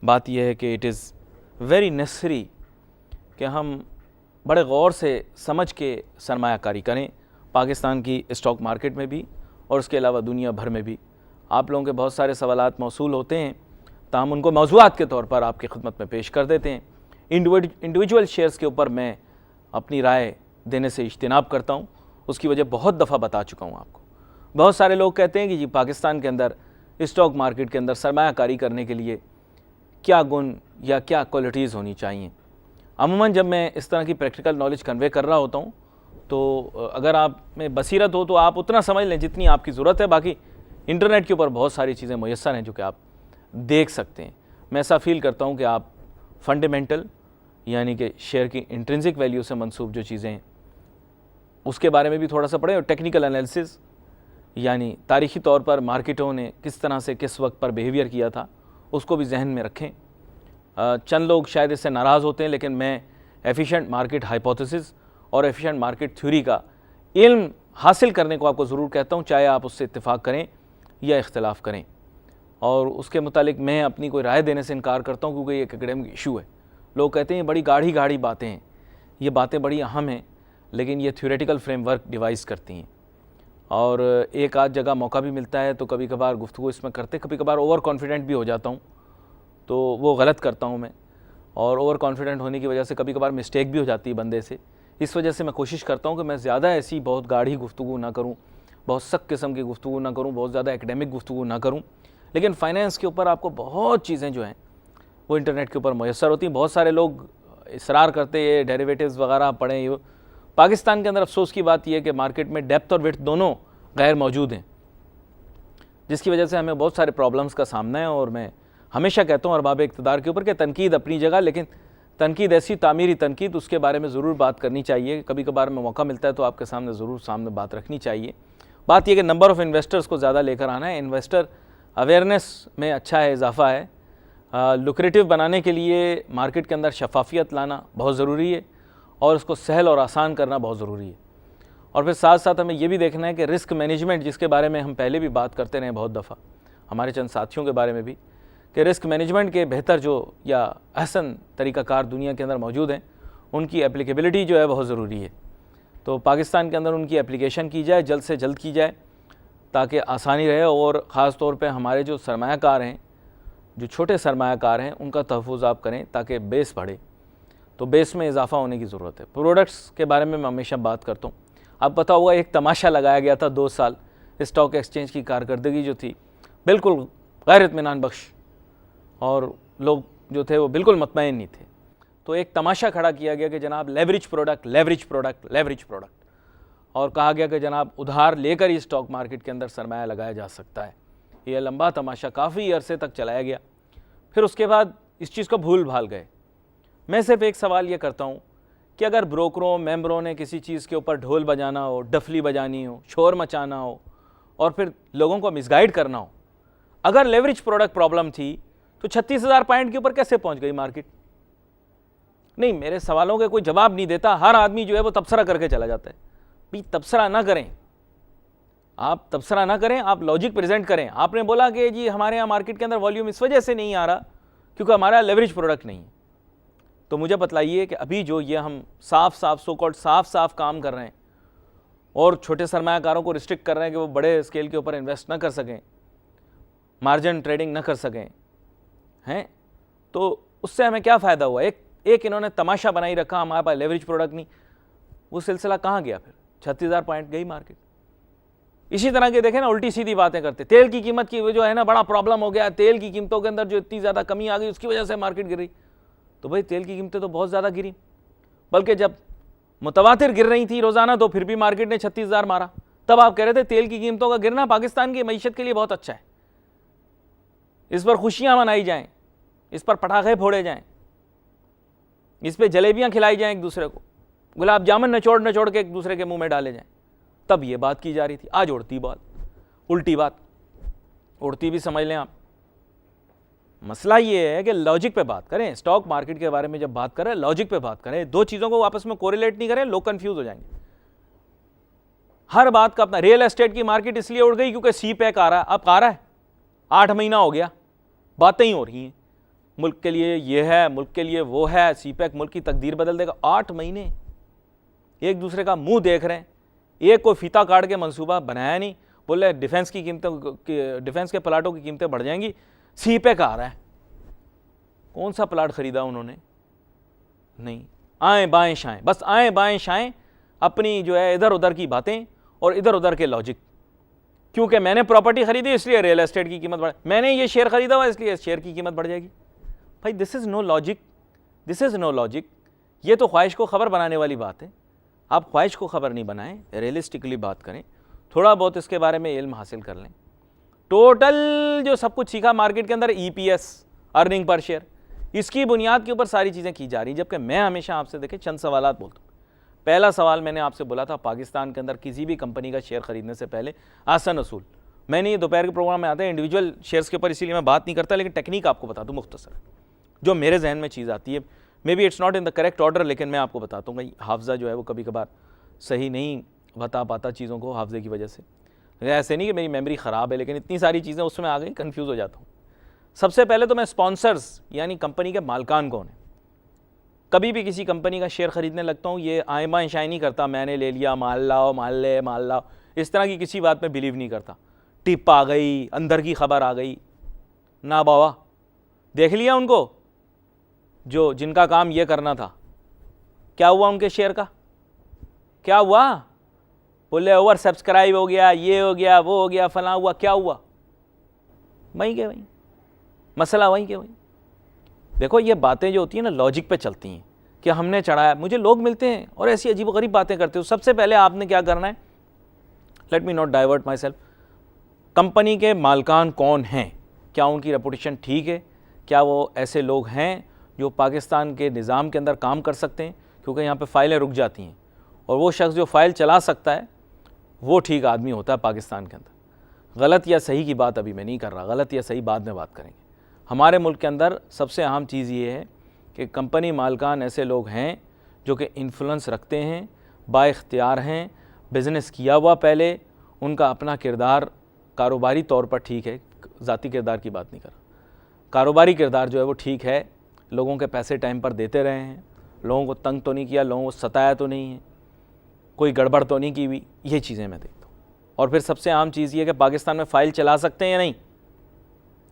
बात यह है कि इट इज़ वेरी नेसेसरी कि हम बड़े गौर से समझ के सरमायाकारी करें, पाकिस्तान की स्टॉक मार्केट में भी और उसके अलावा दुनिया भर में भी। आप लोगों के बहुत सारे सवालात मौसूल होते हैं, ताहम उनको मौज़ूआत के तौर पर आपकी खिदमत में पेश कर देते हैं। इंडिविजुअल शेयर्स के ऊपर मैं अपनी राय देने से इज्तिनाब करता हूँ। उसकी वजह बहुत दफ़ा बता चुका हूँ आपको। बहुत सारे लोग कहते हैं कि जी पाकिस्तान के अंदर स्टॉक मार्केट के अंदर सरमायाकारी करने के लिए क्या गुण या क्या क्वालिटीज़ होनी चाहिए। अमूमन जब मैं इस तरह की प्रैक्टिकल नॉलेज कन्वे कर रहा होता हूँ, तो अगर आप में बसीरत हो तो आप उतना समझ लें जितनी आपकी ज़रूरत है। बाकी इंटरनेट के ऊपर बहुत सारी चीज़ें मुयस्सर हैं जो कि आप देख सकते हैं। मैं ऐसा फ़ील करता हूँ कि आप फंडामेंटल यानी कि शेयर की इंट्रिंसिक वैल्यू से मंसूब जो चीज़ें हैं उसके बारे में भी थोड़ा सा पढ़ें, और टेक्निकल एनालिसिस यानी तारीख़ी तौर पर मार्केटों ने किस तरह से किस वक्त पर बिहेवियर किया था उसको भी जहन में रखें। चंद लोग शायद इससे नाराज़ होते हैं, लेकिन मैं एफिशिएंट मार्केट हाइपोथेसिस और एफिशिएंट मार्केट थ्योरी का इल्म हासिल करने को आपको ज़रूर कहता हूँ, चाहे आप उससे इत्तेफाक करें या इख्तलाफ करें। और उसके मुतालिक मैं अपनी कोई राय देने से इनकार करता हूँ, क्योंकि ये एक एकेडमिक इशू है। लोग कहते हैं बड़ी गाढ़ी बातें हैं, ये बातें बड़ी अहम हैं, लेकिन ये थ्योरेटिकल फ्रेमवर्क डिवाइस करती हैं। और एक आध जगह मौका भी मिलता है तो कभी कभार गुफ्तगू इसमें करते, कभी कभार ओवर कॉन्फिडेंट भी हो जाता हूँ, तो वो गलत करता हूँ मैं। और ओवर कॉन्फिडेंट होने की वजह से कभी कभार मिस्टेक भी हो जाती है बंदे से। इस वजह से मैं कोशिश करता हूँ कि मैं ज़्यादा ऐसी बहुत गाढ़ी गुफ्तगू ना करूँ, बहुत सख्त किस्म की गुफ्तगू ना करूँ, बहुत ज़्यादा एकेडमिक गुफ्तगू ना करूँ। लेकिन फ़ाइनेंस के ऊपर आपको बहुत चीज़ें जो हैं वो इंटरनेट के ऊपर मैसर होती हैं। बहुत सारे लोग इसरार करते हैं डेरिवेटिव्स वगैरह पढ़ें। ये पाकिस्तान के अंदर अफसोस की बात यह है कि मार्केट में डेप्थ और विड्थ दोनों गैर मौजूद हैं, जिसकी वजह से हमें बहुत सारे प्रॉब्लम्स का सामना है। और मैं हमेशा कहता हूँ अरबाब इक़्तिदार के ऊपर कि तनकीद अपनी जगह, लेकिन तनकीद ऐसी तामीरी तनकीद, उसके बारे में ज़रूर बात करनी चाहिए। कभी कभार में मौका मिलता है तो आपके सामने ज़रूर सामने बात रखनी चाहिए। बात यह कि नंबर ऑफ़ इन्वेस्टर्स को ज़्यादा लेकर आना है, इन्वेस्टर अवेयरनेस में अच्छा है, इजाफा है। लुक्रेटिव बनाने के लिए मार्केट के अंदर शफाफियत लाना बहुत ज़रूरी है और उसको सहल और आसान करना बहुत ज़रूरी है। और फिर साथ साथ हमें ये भी देखना है कि रिस्क मैनेजमेंट, जिसके बारे में हम पहले भी बात करते रहे बहुत दफ़ा, हमारे चंद साथियों के बारे में भी, कि रिस्क मैनेजमेंट के बेहतर जो या अहसन तरीक़ाकार दुनिया के अंदर मौजूद हैं, उनकी एप्लीकेबिलिटी जो है बहुत ज़रूरी है। तो पाकिस्तान के अंदर उनकी एप्लीकेशन की जाए, जल्द से जल्द की जाए, ताकि आसानी रहे। और ख़ास तौर पे हमारे जो सरमायाकार हैं, जो छोटे सरमायाकार हैं, उनका तहफ़्फ़ुज़ आप करें ताकि बेस बढ़े। तो बेस में इजाफ़ा होने की ज़रूरत है। प्रोडक्ट्स के बारे में मैं हमेशा बात करता हूँ। आप पता होगा एक तमाशा लगाया गया था 2 साल, स्टॉक एक्सचेंज की कारकर्दगी जो थी बिल्कुल गैर इत्मीनान बख्श, और लोग जो थे वो बिल्कुल मुतमईन नहीं थे। तो एक तमाशा खड़ा किया गया कि जनाब leverage product, leverage product, leverage product, और कहा गया कि जनाब उधार लेकर ही स्टॉक मार्केट के अंदर सरमाया लगाया जा सकता है। यह लंबा तमाशा काफ़ी अरसे तक चलाया गया। फिर उसके बाद इस चीज़ को भूल भाल गए। मैं सिर्फ एक सवाल ये करता हूँ कि अगर ब्रोकरों, मेंबरों ने किसी चीज़ के ऊपर ढोल बजाना हो, डफली बजानी हो, शोर मचाना हो और फिर लोगों को मिसगाइड करना हो, अगर लेवरेज प्रोडक्ट प्रॉब्लम थी तो 36,000 पॉइंट के ऊपर कैसे पहुंच गई मार्केट? नहीं, मेरे सवालों के कोई जवाब नहीं देता। हर आदमी जो है वो तबसरा करके चला जाता है। भाई तबसरा ना करें, आप तबसरा ना करें, आप लॉजिक प्रेजेंट करें। आपने बोला कि जी हमारे यहाँ मार्केट के अंदर वॉल्यूम इस वजह से नहीं आ रहा क्योंकि हमारा लेवरेज प्रोडक्ट नहीं है। तो मुझे बतलाइए कि अभी जो ये हम साफ काम कर रहे हैं और छोटे सरमायाकारों को रिस्ट्रिक्ट कर रहे हैं कि वो बड़े स्केल के ऊपर इन्वेस्ट ना कर सकें, मार्जिन ट्रेडिंग ना कर सकें, हैं, तो उससे हमें क्या फ़ायदा हुआ? एक इन्होंने तमाशा बनाई रखा, हमारे पास लेवरेज प्रोडक्ट नहीं। वो सिलसिला कहाँ गया? फिर 36,000 पॉइंट गई मार्केट। इसी तरह के देखें ना, उल्टी सीधी बातें करते। तेल की कीमत की जो है ना बड़ा प्रॉब्लम हो गया, तेल की कीमतों के अंदर जो इतनी ज़्यादा कमी आ गई उसकी वजह से मार्केट गिर रही। तो भाई तेल की कीमतें तो बहुत ज़्यादा गिरी, बल्कि जब मुतवातिर गिर रही थी रोज़ाना तो फिर भी मार्केट ने 36,000 मारा। तब आप कह रहे थे तेल की कीमतों का गिरना पाकिस्तान की मईशत के लिए बहुत अच्छा है, इस पर खुशियाँ मनाई जाएँ, इस पर पटाखे फोड़े जाएँ, इस पर जलेबियाँ खिलाई जाएँ, एक दूसरे को गुलाब जामुन नचोड़ के एक दूसरे के मुंह में डाले जाएँ। तब ये बात की जा रही थी। आज उड़ती बात, उल्टी बात, उड़ती भी समझ लें आप। मसला ये है कि लॉजिक पे बात करें। स्टॉक मार्केट के बारे में जब बात करें लॉजिक पे बात करें, दो चीज़ों को आपस में कोरिलेट नहीं करें, लोग कंफ्यूज हो जाएंगे। हर बात का अपना, रियल एस्टेट की मार्केट इसलिए उड़ गई क्योंकि सी पैक आ रहा है। अब आ रहा है, 8 महीना हो गया, बातें ही हो रही हैं, मुल्क के लिए ये है, मुल्क के लिए वो है, सी पैक मुल्क की तकदीर बदल देगा। 8 महीने एक दूसरे का मुंह देख रहे हैं, एक कोई फीता काट के मंसूबा बनाया नहीं। बोले डिफेंस की कीमतें, डिफेंस के प्लाटों की कीमतें बढ़ जाएंगी, सी पैक आ रहा है। कौन सा प्लाट खरीदा उन्होंने? नहीं, आए बाएं शाएं, बस आए बाएं शाएं, अपनी जो है इधर उधर की बातें और इधर उधर के लॉजिक। क्योंकि मैंने प्रॉपर्टी खरीदी इसलिए रियल एस्टेट की कीमत बढ़, मैंने ये शेयर खरीदा हुआ इसलिए शेयर की कीमत बढ़ जाएगी। भाई this is no logic, this is no logic. ये तो ख्वाहिश को खबर बनाने वाली बात है। आप ख्वाहिश को खबर नहीं बनाएं, रियलिस्टिकली बात करें, थोड़ा बहुत इसके बारे में इल्म हासिल कर लें। टोटल जो सब कुछ सीखा मार्केट के अंदर, EPS, अर्निंग पर शेयर, इसकी बुनियाद के ऊपर सारी चीज़ें की जा रही। जबकि मैं हमेशा आपसे देखें चंद सवालात बोलता हूँ। पहला सवाल मैंने आपसे बोला था, पाकिस्तान के अंदर किसी भी कंपनी का शेयर खरीदने से पहले आसान असूल, मैंने ये दोपहर के प्रोग्राम में आता है इंडिविजुअल शेयर्स के ऊपर, इसीलिए मैं बात नहीं करता, लेकिन टेक्निक आपको बता दूँ मुख्तसर, जो मेरे जहन में चीज़ आती है। May be it's not in the correct order, लेकिन मैं आपको बताता हूँ। भाई हाफजा जो है वो कभी कभार सही नहीं बता पाता चीज़ों को हाफजे की वजह से। ऐसे नहीं कि मेरी मेमोरी ख़राब है, लेकिन इतनी सारी चीज़ें उसमें आ गई, कन्फ्यूज़ हो जाता हूँ। सबसे पहले तो मैं स्पॉन्सर्स यानी कंपनी के मालकान कौन है, कभी भी किसी कंपनी का शेयर खरीदने लगता हूँ ये आए बाएं शाएं नहीं करता, मैंने ले लिया, माल लाओ, माल ले, माल लाओ, इस तरह की किसी बात में बिलीव नहीं करता। टिप आ गई, अंदर की खबर आ गई, ना बाबा देख लिया उनको जो जिनका काम ये करना था, क्या हुआ उनके शेयर का? क्या हुआ? बोले ओवर सब्सक्राइब हो गया, ये हो गया, वो हो गया, फला हुआ। क्या हुआ? वहीं के वहीं मसला, वहीं के वहीं। देखो ये बातें जो होती हैं ना लॉजिक पे चलती हैं कि हमने चढ़ाया। मुझे लोग मिलते हैं और ऐसी अजीब गरीब बातें करते हो। सबसे पहले आपने क्या करना है, let me not divert my self, company के मालकान कौन हैं, क्या उनकी रेपुटेशन ठीक है, क्या वो ऐसे लोग हैं जो पाकिस्तान के निज़ाम के अंदर काम कर सकते हैं, क्योंकि यहाँ पे फ़ाइलें रुक जाती हैं और वो शख्स जो फ़ाइल चला सकता है वो ठीक आदमी होता है पाकिस्तान के अंदर। गलत या सही की बात अभी मैं नहीं कर रहा, गलत या सही बाद में बात करेंगे। हमारे मुल्क के अंदर सबसे अहम चीज़ ये है कि कंपनी मालकान ऐसे लोग हैं जो कि इन्फ्लुएंस रखते हैं, बाइख्तियार हैं, बिज़नेस किया हुआ पहले, उनका अपना किरदार कारोबारी तौर पर ठीक है, ज़ाती किरदार की बात नहीं कर रहा, कारोबारी किरदार जो है वो ठीक है, लोगों के पैसे टाइम पर देते रहे हैं, लोगों को तंग तो नहीं किया, लोगों को सताया तो नहीं है, कोई गड़बड़ तो नहीं की हुई, ये चीज़ें मैं देखता हूँ। और फिर सबसे आम चीज़ ये है कि पाकिस्तान में फ़ाइल चला सकते हैं या नहीं,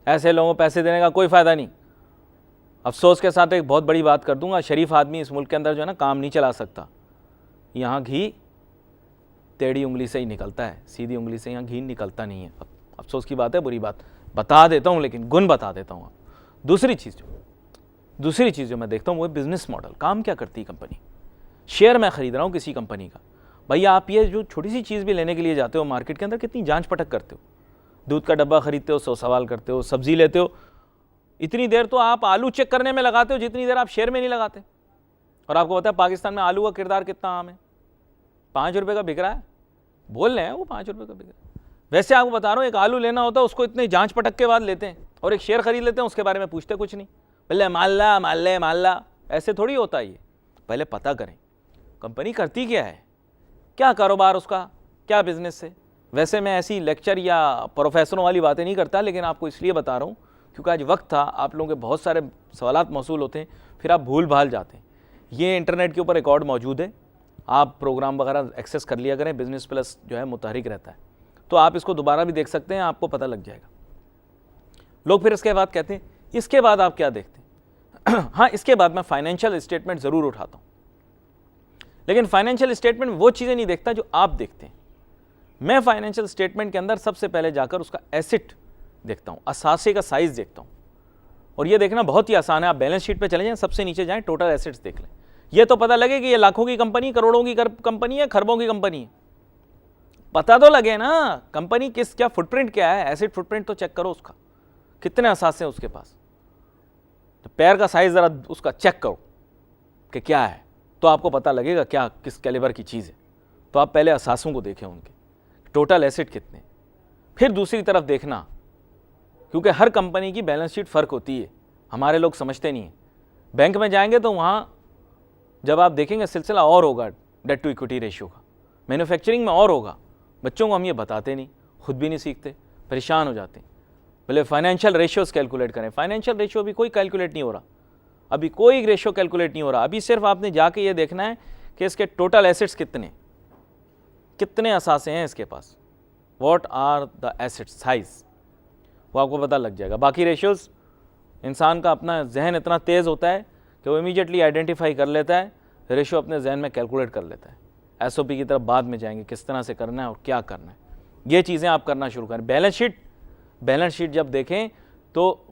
ऐसे लोगों को पैसे देने का कोई फ़ायदा नहीं। अफसोस के साथ एक बहुत बड़ी बात कर दूंगा, शरीफ आदमी इस मुल्क के अंदर जो है ना काम नहीं चला सकता। यहाँ घी टेढ़ी उंगली से ही निकलता है, सीधी उंगली से यहाँ घी निकलता नहीं है। अफसोस की बात है, बुरी बात बता देता हूँ, लेकिन गुण बता देता हूँ। दूसरी चीज़ जो मैं देखता हूँ वो बिज़नेस मॉडल, काम क्या करती है कंपनी। शेयर मैं ख़रीद रहा हूँ किसी कंपनी का, भैया आप ये जो छोटी सी चीज़ भी लेने के लिए जाते हो मार्केट के अंदर, कितनी जांच पटक करते हो। दूध का डब्बा ख़रीदते हो 100 सवाल करते हो, सब्ज़ी लेते हो इतनी देर तो आप आलू चेक करने में लगाते हो जितनी देर आप शेयर में नहीं लगाते। और आपको पता है पाकिस्तान में आलू का किरदार कितना आम है, 5 रुपये का बिक रहा है, बोल रहे हैं वो 5 रुपये का बिक रहा है। वैसे आपको बता रहा हूँ, एक आलू लेना होता है उसको इतने जांच पटक के बाद लेते हैं, और एक शेयर खरीद लेते हैं उसके बारे में पूछते कुछ नहीं, बोले माल्ला। ऐसे थोड़ी होता है ये। पहले पता करें कंपनी करती क्या है, क्या कारोबार उसका, क्या बिजनेस है। वैसे मैं ऐसी लेक्चर या प्रोफेसरों वाली बातें नहीं करता, लेकिन आपको इसलिए बता रहा हूँ क्योंकि आज वक्त था, आप लोगों के बहुत सारे सवालात मौसूल होते हैं, फिर आप भूल भाल जाते हैं। ये इंटरनेट के ऊपर रिकॉर्ड मौजूद है, आप प्रोग्राम वगैरह एक्सेस कर लिया करें, बिजनेस प्लस जो है मुतहरिक रहता है, तो आप इसको दोबारा भी देख सकते हैं, आपको पता लग जाएगा। लोग फिर इसके बाद कहते हैं इसके बाद आप क्या देखते हैं। हाँ, इसके बाद मैं फाइनेंशियल स्टेटमेंट ज़रूर उठाता हूँ, लेकिन फाइनेंशियल स्टेटमेंट वो चीज़ें नहीं देखता जो आप देखते हैं। मैं फाइनेंशियल स्टेटमेंट के अंदर सबसे पहले जाकर उसका एसेट देखता हूँ, असासे का साइज़ देखता हूँ, और ये देखना बहुत ही आसान है। आप बैलेंस शीट पे चले जाएं, सबसे नीचे जाएं, टोटल एसेट्स देख लें, ये तो पता लगे कि ये लाखों की कंपनी, करोड़ों की कंपनी है, खरबों की कंपनी है। पता तो लगे ना कंपनी क्या फुटप्रिंट क्या है, एसेट फुटप्रिंट तो चेक करो उसका, कितने असासे हैं उसके पास। तो पैर का साइज़ ज़रा उसका चेक करो कि क्या है, तो आपको पता लगेगा क्या किस कैलिबर की चीज़ है। तो आप पहले असासों को देखें, उनके टोटल एसेट कितने। फिर दूसरी तरफ देखना, क्योंकि हर कंपनी की बैलेंस शीट फ़र्क होती है, हमारे लोग समझते नहीं हैं। बैंक में जाएंगे तो वहाँ जब आप देखेंगे सिलसिला और होगा डेट टू इक्विटी रेशियो का, मैन्युफैक्चरिंग में और होगा। बच्चों को हम ये बताते नहीं, खुद भी नहीं सीखते, परेशान हो जाते हैं। बोले फाइनेंशियल रेशियोज़ कैलकुलेट करें, फाइनेंशियल रेशियो अभी कोई कैलकुलेट नहीं हो रहा, अभी कोई रेशियो कैलकुलेट नहीं हो रहा। अभी सिर्फ आपने जाके ये देखना है कि इसके टोटल एसेट्स कितने असासे हैं इसके पास, what are the asset size, वो आपको पता लग जाएगा। बाकी रेशियोज़ इंसान का अपना जहन इतना तेज़ होता है कि वो इमीडिएटली आइडेंटिफाई कर लेता है, रेशियो अपने जहन में कैलकुलेट कर लेता है। एसओपी की तरफ बाद में जाएंगे, किस तरह से करना है और क्या करना है, ये चीज़ें आप करना शुरू करें। बैलेंस शीट जब देखें तो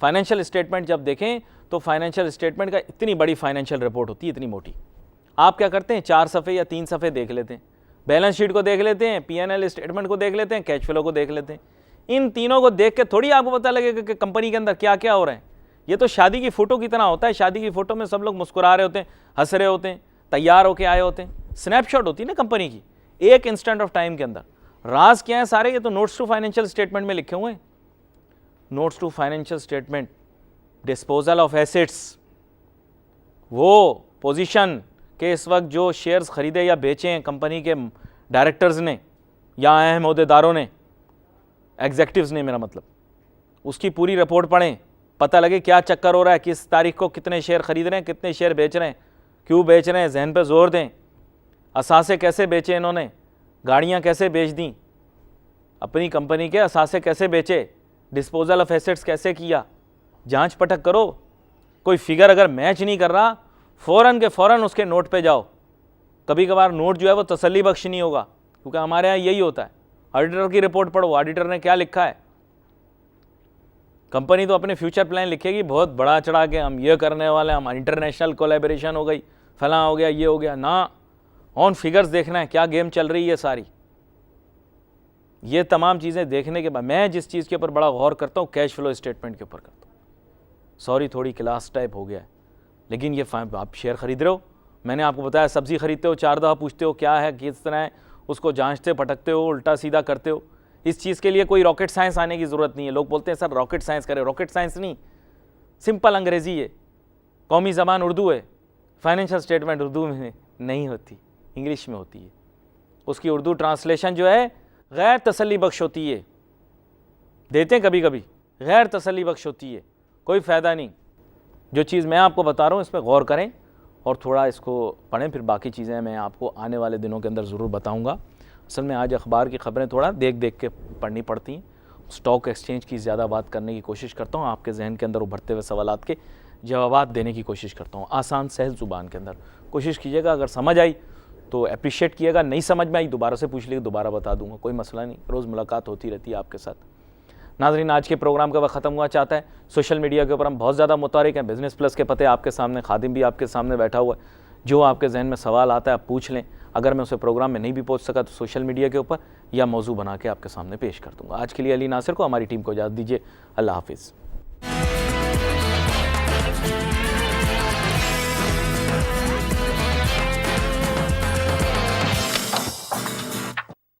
फाइनेंशियल स्टेटमेंट जब देखें तो फाइनेंशियल स्टेटमेंट का इतनी बड़ी फाइनेंशियल रिपोर्ट होती है, इतनी मोटी। आप क्या करते हैं, 4 सफ़े या 3 सफ़े देख लेते हैं, बैलेंस शीट को देख लेते हैं, पीएनएल स्टेटमेंट को देख लेते हैं, कैश फ्लो को देख लेते हैं। इन तीनों को देख के थोड़ी आपको पता लगेगा कि कंपनी के अंदर क्या क्या हो रहा है। ये तो शादी की फ़ोटो की तरह होता है, शादी की फ़ोटो में सब लोग मुस्कुरा रहे होते हैं, हंस रहे होते हैं, तैयार होके आए होते हैं, स्नैपशॉट होती है ना कंपनी की, एक इंस्टेंट ऑफ टाइम के अंदर। राज क्या है सारे, ये तो नोट्स टू फाइनेंशियल स्टेटमेंट में लिखे हुए हैं। Notes to financial statement, disposal of assets, वो पोजीशन के इस वक्त जो शेयर्स खरीदे या बेचे हैं कंपनी के डायरेक्टर्स ने या अहम अहदेदारों ने, एग्जेक्टिव्स ने मेरा मतलब, उसकी पूरी रिपोर्ट पढ़ें, पता लगे क्या चक्कर हो रहा है, किस तारीख को कितने शेयर खरीद रहे हैं, कितने शेयर बेच रहे हैं, क्यों बेच रहे हैं, जहन पे जोर दें। असासे कैसे बेचे इन्होंने, गाड़ियाँ कैसे बेच दी, अपनी कंपनी के असासे कैसे बेचे, डिस्पोजल ऑफ एसेट्स कैसे किया, जांच पटक करो। कोई फिगर अगर मैच नहीं कर रहा, फ़ौरन के फ़ौरन उसके नोट पे जाओ। कभी कभार नोट जो है वो तसल्ली बख्श नहीं होगा, क्योंकि हमारे यहाँ यही होता है, ऑडिटर की रिपोर्ट पढ़ो, ऑडिटर ने क्या लिखा है। कंपनी तो अपने फ्यूचर प्लान लिखेगी बहुत बड़ा चढ़ा के, हम ये करने वाले, हम इंटरनेशनल कोलैबोरेशन हो गई, फलां हो गया, ये हो गया ना। ऑन फिगर्स देखना है क्या गेम चल रही है सारी। ये तमाम चीज़ें देखने के बाद मैं जिस चीज़ के ऊपर बड़ा गौर करता हूँ, कैश फ्लो स्टेटमेंट के ऊपर करता हूँ। सॉरी थोड़ी क्लास टाइप हो गया है, लेकिन ये आप शेयर खरीद रहे हो, मैंने आपको बताया सब्ज़ी खरीदते हो 4 दफ़ा पूछते हो क्या है किस तरह है, उसको जांचते पटकते हो, उल्टा सीधा करते हो। इस चीज़ के लिए कोई रॉकेट साइंस आने की ज़रूरत नहीं है। लोग बोलते हैं सर रॉकेट साइंस करें, रॉकेट साइंस नहीं, सिंपल अंग्रेज़ी है, कौमी ज़बान उर्दू है, फाइनेंशियल स्टेटमेंट उर्दू में नहीं होती, इंग्लिश में होती है। उसकी उर्दू ट्रांसलेशन जो है गैर तसल्ली बख्श होती है, देते हैं कभी कभी, गैर तसल्ली बख्श होती है, कोई फ़ायदा नहीं। जो चीज़ मैं आपको बता रहा हूँ इस पर गौर करें और थोड़ा इसको पढ़ें, फिर बाकी चीज़ें मैं आपको आने वाले दिनों के अंदर ज़रूर बताऊँगा। असल में आज अखबार की ख़बरें थोड़ा देख देख के पढ़नी पड़ती हैं। स्टॉक एक्सचेंज की ज़्यादा बात करने की कोशिश करता हूँ, आपके जहन के अंदर उभरते हुए सवालात के जवाब देने की कोशिश करता हूँ, आसान सहज ज़ुबान के अंदर। कोशिश कीजिएगा, अगर समझ आई तो अप्रिशिएट कीजिएगा, नहीं समझ में आई दोबारा से पूछ लीजिए, दोबारा बता दूंगा, कोई मसला नहीं। रोज़ मुलाकात होती रहती है आपके साथ। नाज़रीन, आज के प्रोग्राम का वक्त ख़त्म हुआ चाहता है। सोशल मीडिया के ऊपर हम बहुत ज़्यादा मुतारिक हैं। बिज़नेस प्लस के पते आपके सामने, खादिम भी आपके सामने बैठा हुआ है। जो आपके जहन में सवाल आता है आप पूछ लें। अगर मैं उसे प्रोग्राम में नहीं भी पहुँच सका तो सोशल मीडिया के ऊपर या मौजू बना के आपके सामने पेश कर दूँगा। आज के लिए अली नासिर को, हमारी टीम को इजाज़त दीजिए। अल्लाह हाफिज़।